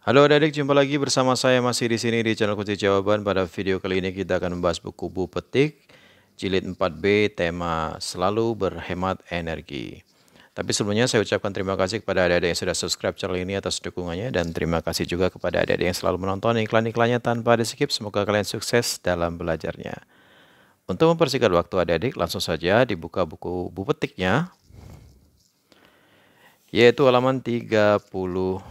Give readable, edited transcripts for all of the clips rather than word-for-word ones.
Halo adik-adik, jumpa lagi bersama saya masih di sini di channel Kunci Jawaban. Pada video kali ini kita akan membahas buku Bu Petik jilid 4B, tema selalu berhemat energi. Tapi sebelumnya saya ucapkan terima kasih kepada adik-adik yang sudah subscribe channel ini atas dukungannya, dan terima kasih juga kepada adik-adik yang selalu menonton iklan-iklannya tanpa di-skip. Semoga kalian sukses dalam belajarnya. Untuk mempersingkat waktu adik-adik, langsung saja dibuka buku Bu Petiknya, yaitu halaman 34.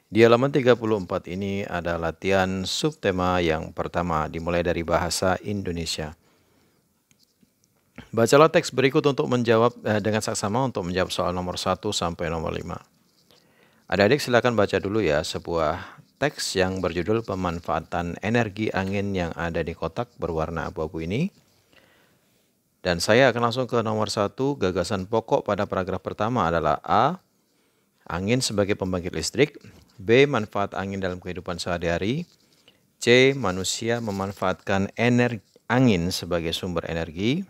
Di halaman 34 ini ada latihan subtema yang pertama, dimulai dari bahasa Indonesia. Bacalah teks berikut untuk menjawab dengan saksama untuk menjawab soal nomor 1 sampai nomor 5. Adik-adik silakan baca dulu ya sebuah teks yang berjudul pemanfaatan energi angin yang ada di kotak berwarna abu-abu ini. Dan saya akan langsung ke nomor 1. Gagasan pokok pada paragraf pertama adalah A, angin sebagai pembangkit listrik. B, manfaat angin dalam kehidupan sehari-hari. C, manusia memanfaatkan angin sebagai sumber energi.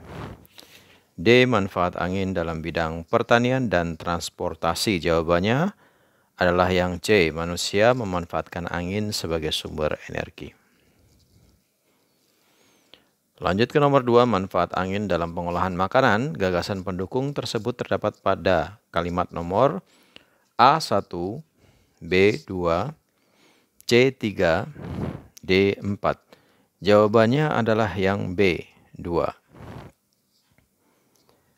D, manfaat angin dalam bidang pertanian dan transportasi. Jawabannya adalah yang C, manusia memanfaatkan angin sebagai sumber energi. Lanjut ke nomor 2, manfaat angin dalam pengolahan makanan. Gagasan pendukung tersebut terdapat pada kalimat nomor A1, B2, C3, D4. Jawabannya adalah yang B2.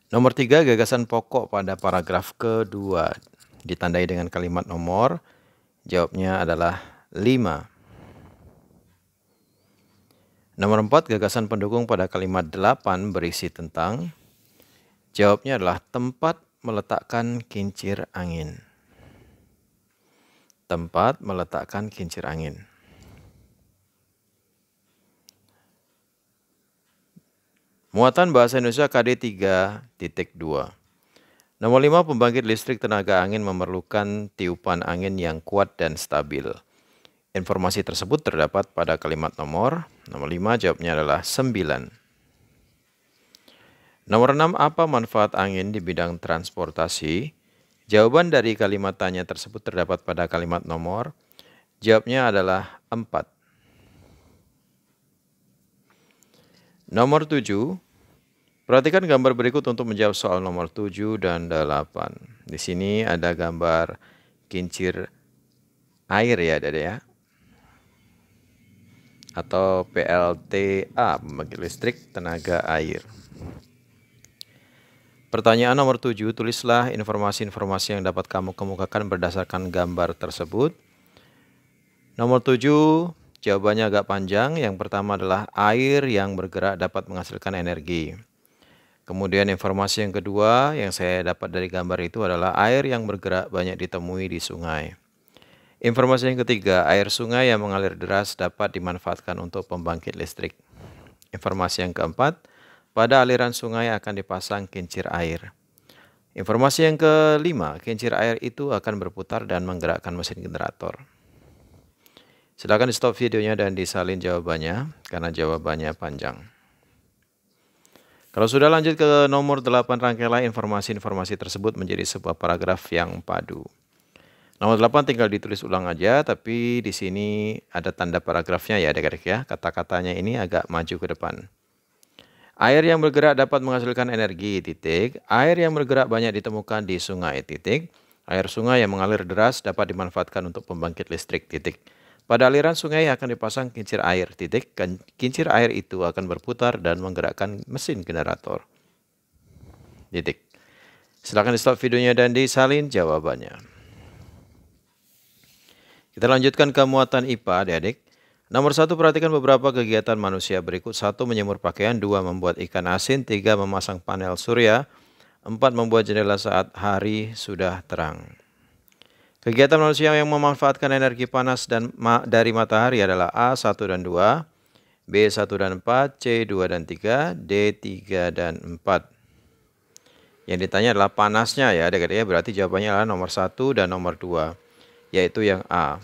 Nomor 3, gagasan pokok pada paragraf kedua ditandai dengan kalimat nomor. Jawabnya adalah 5. Nomor 4, gagasan pendukung pada kalimat 8 berisi tentang. Jawabnya adalah tempat meletakkan kincir angin. Tempat meletakkan kincir angin. Muatan bahasa Indonesia KD 3.2. Nomor 5, pembangkit listrik tenaga angin memerlukan tiupan angin yang kuat dan stabil. Informasi tersebut terdapat pada kalimat nomor 5, jawabnya adalah 9. Nomor 6, apa manfaat angin di bidang transportasi? Jawaban dari kalimat tanya tersebut terdapat pada kalimat nomor. Jawabnya adalah 4. Nomor 7, perhatikan gambar berikut untuk menjawab soal nomor 7 dan 8. Di sini ada gambar kincir air ya, Dada ya. Atau PLTA, pembangkit listrik tenaga air. Pertanyaan nomor 7, tulislah informasi-informasi yang dapat kamu kemukakan berdasarkan gambar tersebut. Nomor 7, jawabannya agak panjang. Yang pertama adalah air yang bergerak dapat menghasilkan energi. Kemudian informasi yang kedua yang saya dapat dari gambar itu adalah air yang bergerak banyak ditemui di sungai. Informasi yang ketiga, air sungai yang mengalir deras dapat dimanfaatkan untuk pembangkit listrik. Informasi yang keempat, pada aliran sungai akan dipasang kincir air. Informasi yang kelima, kincir air itu akan berputar dan menggerakkan mesin generator. Silakan di stop videonya dan disalin jawabannya, karena jawabannya panjang. Kalau sudah, lanjut ke nomor 8, rangkailah informasi-informasi tersebut menjadi sebuah paragraf yang padu. Nomor 8 tinggal ditulis ulang aja, tapi di sini ada tanda paragrafnya ya adik-adik ya. Kata-katanya ini agak maju ke depan. Air yang bergerak dapat menghasilkan energi, titik. Air yang bergerak banyak ditemukan di sungai, titik. Air sungai yang mengalir deras dapat dimanfaatkan untuk pembangkit listrik, titik. Pada aliran sungai akan dipasang kincir air, titik. Kincir air itu akan berputar dan menggerakkan mesin generator, titik. Silakan di stop videonya dan disalin jawabannya. Kita lanjutkan ke muatan IPA adik-adik. Nomor 1, perhatikan beberapa kegiatan manusia berikut. 1, menyemur pakaian. 2, membuat ikan asin. 3, memasang panel surya. 4, membuat jendela saat hari sudah terang. Kegiatan manusia yang memanfaatkan energi panas dari matahari adalah A1 dan 2, B1 dan 4, C2 dan 3, D3 dan 4. Yang ditanya adalah panasnya ya adik-adik ya, berarti jawabannya adalah nomor 1 dan nomor 2. Yaitu yang A.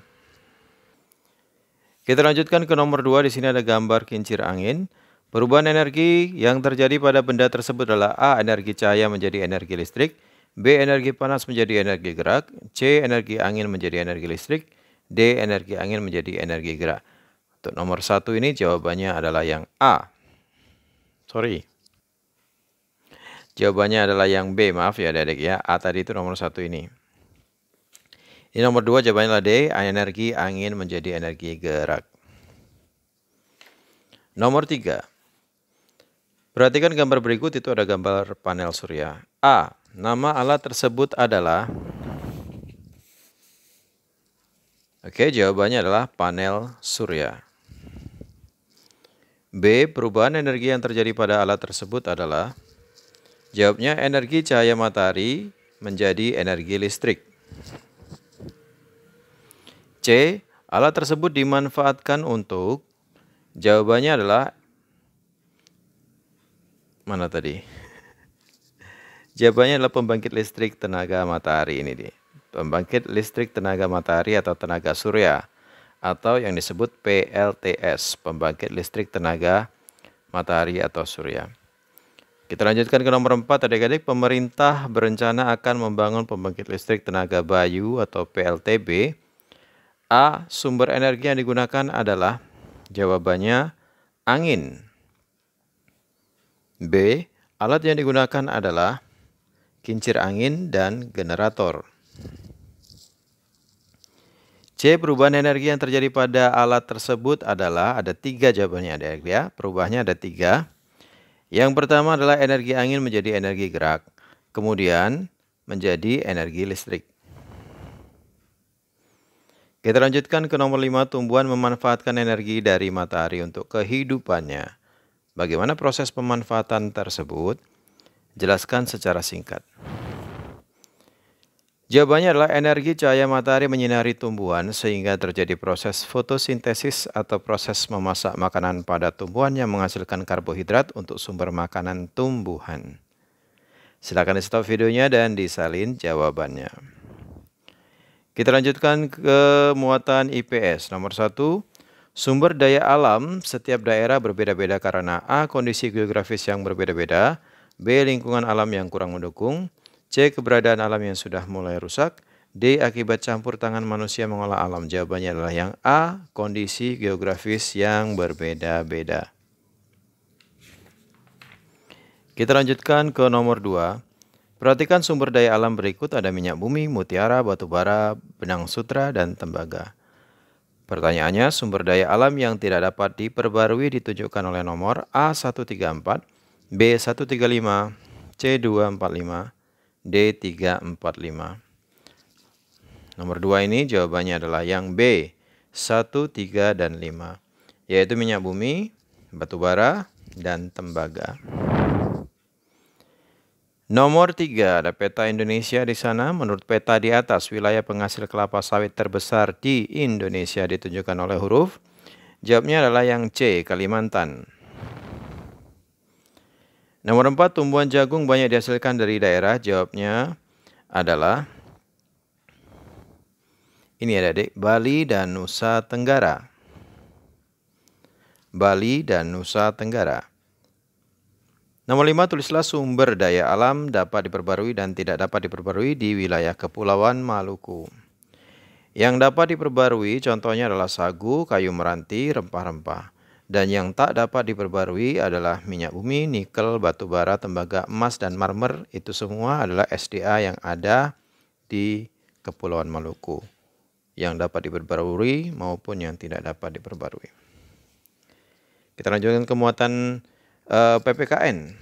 Kita lanjutkan ke nomor 2. Di sini ada gambar kincir angin. Perubahan energi yang terjadi pada benda tersebut adalah A, energi cahaya menjadi energi listrik. B. Energi panas menjadi energi gerak. C. Energi angin menjadi energi listrik. D. Energi angin menjadi energi gerak. Untuk nomor 1 ini jawabannya adalah yang A. Sorry. Jawabannya adalah yang B, maaf ya adik-adik ya. A tadi itu nomor 1 ini. Ini nomor 2 jawabannya adalah D. Energi angin menjadi energi gerak. Nomor 3. Perhatikan gambar berikut, itu ada gambar panel surya. A. Nama alat tersebut adalah, oke, jawabannya adalah panel surya. B. Perubahan energi yang terjadi pada alat tersebut adalah, jawabnya energi cahaya matahari menjadi energi listrik. C. Alat tersebut dimanfaatkan untuk, jawabannya adalah, mana tadi? Jawabannya adalah pembangkit listrik tenaga matahari ini dia. Pembangkit listrik tenaga matahari atau tenaga surya, atau yang disebut PLTS, pembangkit listrik tenaga matahari atau surya. Kita lanjutkan ke nomor 4 adik-adik. Pemerintah berencana akan membangun pembangkit listrik tenaga bayu atau PLTB. A. Sumber energi yang digunakan adalah, jawabannya angin. B. Alat yang digunakan adalah kincir angin dan generator. C. Perubahan energi yang terjadi pada alat tersebut adalah, ada 3 jawabannya adik-adik ya. Perubahannya ada 3. Yang pertama adalah energi angin menjadi energi gerak, kemudian menjadi energi listrik. Kita lanjutkan ke nomor 5. Tumbuhan memanfaatkan energi dari matahari untuk kehidupannya. Bagaimana proses pemanfaatan tersebut? Jelaskan secara singkat. Jawabannya adalah energi cahaya matahari menyinari tumbuhan sehingga terjadi proses fotosintesis atau proses memasak makanan pada tumbuhan yang menghasilkan karbohidrat untuk sumber makanan tumbuhan. Silakan di stop videonya dan disalin jawabannya. Kita lanjutkan ke muatan IPS. Nomor 1. Sumber daya alam setiap daerah berbeda-beda karena A. Kondisi geografis yang berbeda-beda. B. Lingkungan alam yang kurang mendukung. C. Keberadaan alam yang sudah mulai rusak. D. Akibat campur tangan manusia mengolah alam. Jawabannya adalah yang A. Kondisi geografis yang berbeda-beda. Kita lanjutkan ke nomor 2. Perhatikan sumber daya alam berikut, ada minyak bumi, mutiara, batu bara, benang sutra, dan tembaga. Pertanyaannya, sumber daya alam yang tidak dapat diperbarui ditunjukkan oleh nomor A134, B135, C245, D345. Nomor 2 ini jawabannya adalah yang B, 1, 3, dan 5, yaitu minyak bumi, batu bara, dan tembaga. Nomor 3, ada peta Indonesia di sana. Menurut peta di atas, wilayah penghasil kelapa sawit terbesar di Indonesia ditunjukkan oleh huruf. Jawabnya adalah yang C, Kalimantan. Nomor 4, tumbuhan jagung banyak dihasilkan dari daerah. Jawabnya adalah, ini adik-adik, Bali dan Nusa Tenggara. Bali dan Nusa Tenggara. Nomor 5, tulislah sumber daya alam dapat diperbarui dan tidak dapat diperbarui di wilayah Kepulauan Maluku. Yang dapat diperbarui contohnya adalah sagu, kayu meranti, rempah-rempah. Dan yang tak dapat diperbarui adalah minyak bumi, nikel, batu bara, tembaga, emas, dan marmer. Itu semua adalah SDA yang ada di Kepulauan Maluku, yang dapat diperbarui maupun yang tidak dapat diperbarui. Kita lanjutkan ke muatan PPKN.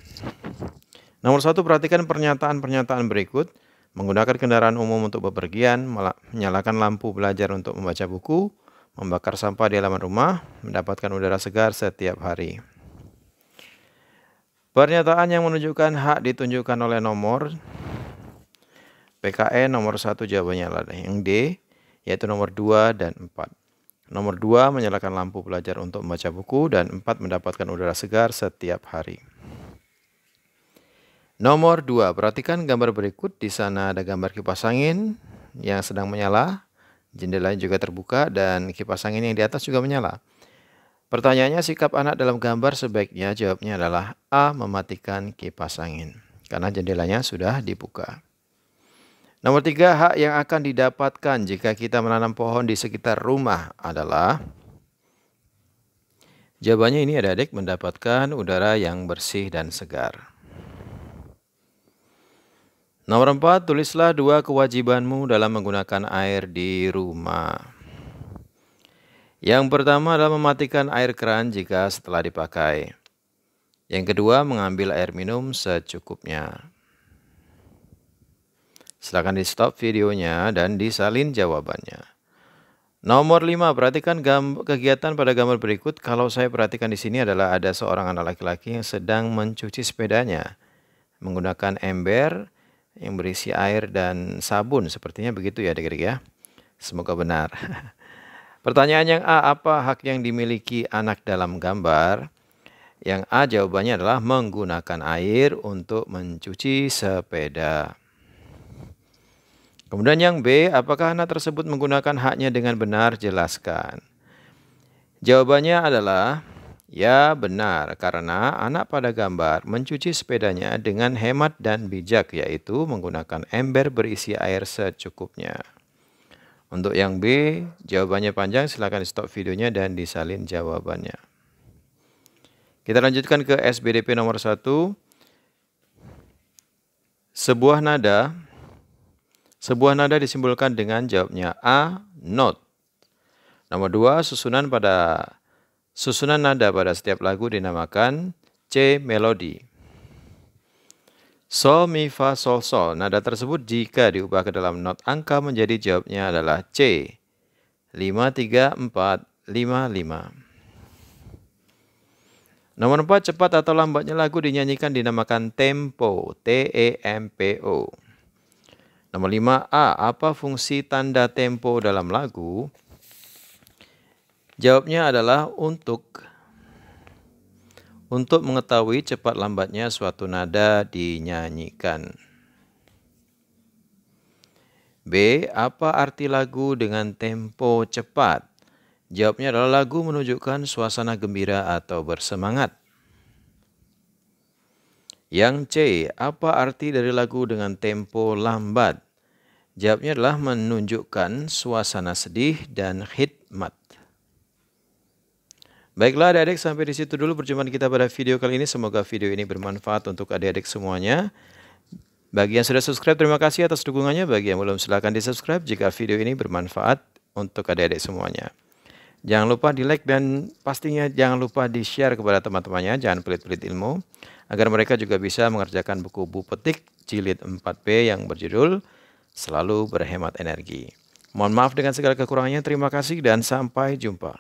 Nomor 1, perhatikan pernyataan-pernyataan berikut. Menggunakan kendaraan umum untuk bepergian, menyalakan lampu belajar untuk membaca buku, membakar sampah di halaman rumah, mendapatkan udara segar setiap hari. Pernyataan yang menunjukkan hak ditunjukkan oleh nomor PKN. Nomor 1 jawabannya adalah yang D, yaitu nomor 2 dan 4. Nomor 2, menyalakan lampu belajar untuk membaca buku, dan 4, mendapatkan udara segar setiap hari. Nomor 2, perhatikan gambar berikut. Di sana ada gambar kipas angin yang sedang menyala, jendelanya juga terbuka, dan kipas angin yang di atas juga menyala. Pertanyaannya, sikap anak dalam gambar sebaiknya, jawabnya adalah A, mematikan kipas angin, karena jendelanya sudah dibuka. Nomor 3, hak yang akan didapatkan jika kita menanam pohon di sekitar rumah adalah, jawabannya ini adik-adik, mendapatkan udara yang bersih dan segar. Nomor 4, tulislah 2 kewajibanmu dalam menggunakan air di rumah. Yang pertama adalah mematikan air keran jika setelah dipakai. Yang kedua, mengambil air minum secukupnya. Silakan di stop videonya dan disalin jawabannya. Nomor 5, perhatikan kegiatan pada gambar berikut. Kalau saya perhatikan di sini adalah ada seorang anak laki-laki yang sedang mencuci sepedanya menggunakan ember yang berisi air dan sabun. Sepertinya begitu ya adik-adik ya. Semoga benar. Pertanyaan yang A, apa hak yang dimiliki anak dalam gambar? Yang A jawabannya adalah menggunakan air untuk mencuci sepeda. Kemudian yang B, apakah anak tersebut menggunakan haknya dengan benar? Jelaskan. Jawabannya adalah ya, benar, karena anak pada gambar mencuci sepedanya dengan hemat dan bijak, yaitu menggunakan ember berisi air secukupnya. Untuk yang B, jawabannya panjang, silakan di stop videonya dan disalin jawabannya. Kita lanjutkan ke SBDP nomor 1. Sebuah nada disimbolkan dengan jawabnya A, note. Nomor 2, susunan nada pada setiap lagu dinamakan C, melodi. Sol, mi, fa, sol, sol. Nada tersebut jika diubah ke dalam not angka menjadi jawabnya adalah C, 5, 3, 4, 5, 5. Nomor 4, cepat atau lambatnya lagu dinyanyikan dinamakan tempo, T-E-M-P-O. Nomor 5, A, apa fungsi tanda tempo dalam lagu? Jawabnya adalah untuk mengetahui cepat lambatnya suatu nada dinyanyikan. B, apa arti lagu dengan tempo cepat? Jawabnya adalah lagu menunjukkan suasana gembira atau bersemangat. Yang C, apa arti dari lagu dengan tempo lambat? Jawabnya adalah menunjukkan suasana sedih dan khidmat. Baiklah adik-adik, sampai di situ dulu perjumpaan kita pada video kali ini. Semoga video ini bermanfaat untuk adik-adik semuanya. Bagi yang sudah subscribe, terima kasih atas dukungannya. Bagi yang belum, silakan di subscribe jika video ini bermanfaat untuk adik-adik semuanya. Jangan lupa di like dan pastinya jangan lupa di share kepada teman-temannya. Jangan pelit-pelit ilmu, agar mereka juga bisa mengerjakan buku Bu Petik jilid 4B yang berjudul Selalu Berhemat Energi. Mohon maaf dengan segala kekurangannya. Terima kasih dan sampai jumpa.